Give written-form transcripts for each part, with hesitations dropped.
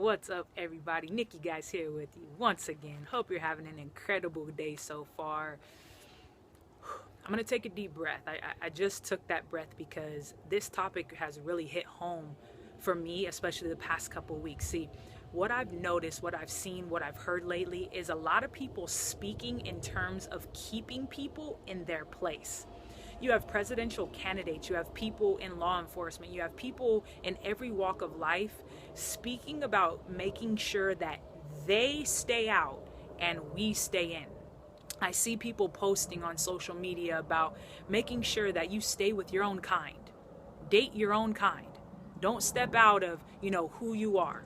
What's up, everybody? Nicky Geis here with you once again. Hope you're having an incredible day so far. I'm going to take a deep breath. I just took that breath because this topic has really hit home for me, especially the past couple weeks. See, what I've noticed, what I've seen, what I've heard lately is a lot of people speaking in terms of keeping people in their place. You have presidential candidates, you have people in law enforcement, you have people in every walk of life speaking about making sure that they stay out and we stay in. I see people posting on social media about making sure that you stay with your own kind, date your own kind. Don't step out of, who you are.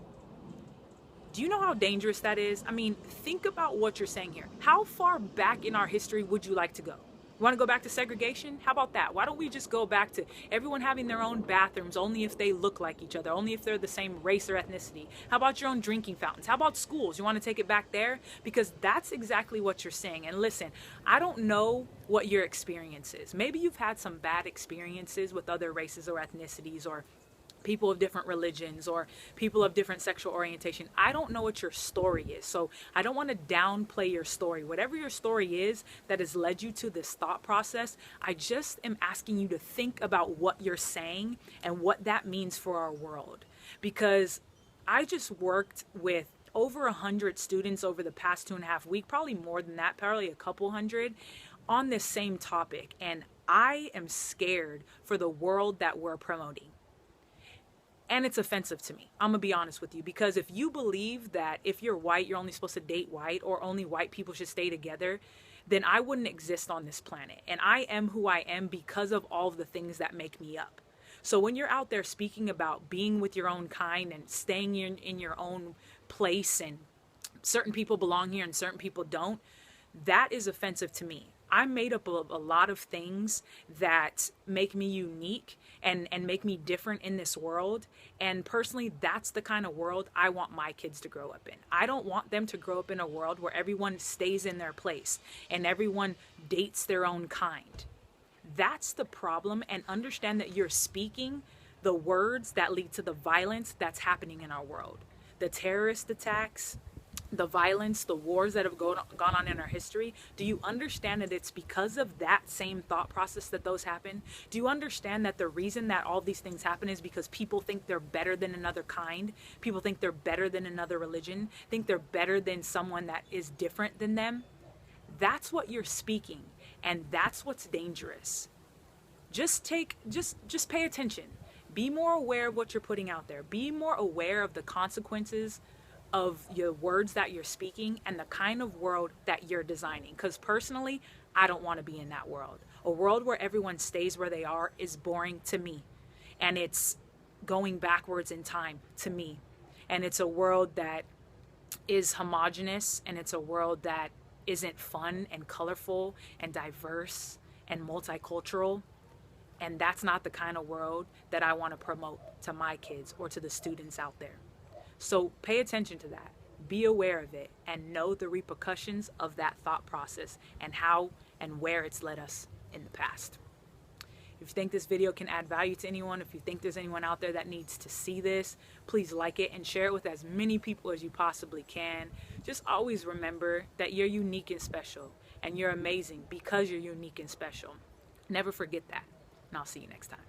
Do you know how dangerous that is? I mean, think about what you're saying here. How far back in our history would you like to go? You want to go back to segregation? How about that? Why don't we just go back to everyone having their own bathrooms only if they look like each other, only if they're the same race or ethnicity? How about your own drinking fountains? How about schools? You want to take it back there? Because that's exactly what you're saying. And listen, I don't know what your experience is. Maybe you've had some bad experiences with other races or ethnicities or people of different religions or people of different sexual orientation. I don't know what your story is, so I don't want to downplay your story. Whatever your story is that has led you to this thought process, I just am asking you to think about what you're saying and what that means for our world. Because I just worked with over 100 students over the past 2.5 weeks, probably more than that, probably a couple hundred, on this same topic. And I am scared for the world that we're promoting. And it's offensive to me. I'm gonna be honest with you, because if you believe that if you're white, you're only supposed to date white or only white people should stay together, then I wouldn't exist on this planet. And I am who I am because of all of the things that make me up. So when you're out there speaking about being with your own kind and staying in your own place and certain people belong here and certain people don't, that is offensive to me. I'm made up of a lot of things that make me unique and make me different in this world. And personally, that's the kind of world I want my kids to grow up in. I don't want them to grow up in a world where everyone stays in their place and everyone dates their own kind. That's the problem. And understand that you're speaking the words that lead to the violence that's happening in our world. The terrorist attacks, the violence, the wars that have gone on in our history. Do you understand that it's because of that same thought process that those happen? Do you understand that the reason that all these things happen is because people think they're better than another kind? People think they're better than another religion, think they're better than someone that is different than them? That's what you're speaking, and that's what's dangerous. Just pay attention. Be more aware of what you're putting out there. Be more aware of the consequences of your words that you're speaking and the kind of world that you're designing. Because personally, I don't want to be in that world. A world where everyone stays where they are is boring to me. And it's going backwards in time to me. And it's a world that is homogenous, and it's a world that isn't fun and colorful and diverse and multicultural. And that's not the kind of world that I want to promote to my kids or to the students out there. So pay attention to that, be aware of it, and know the repercussions of that thought process and how and where it's led us in the past. If you think this video can add value to anyone, if you think there's anyone out there that needs to see this, please like it and share it with as many people as you possibly can. Just always remember that you're unique and special, and you're amazing because you're unique and special. Never forget that, and I'll see you next time.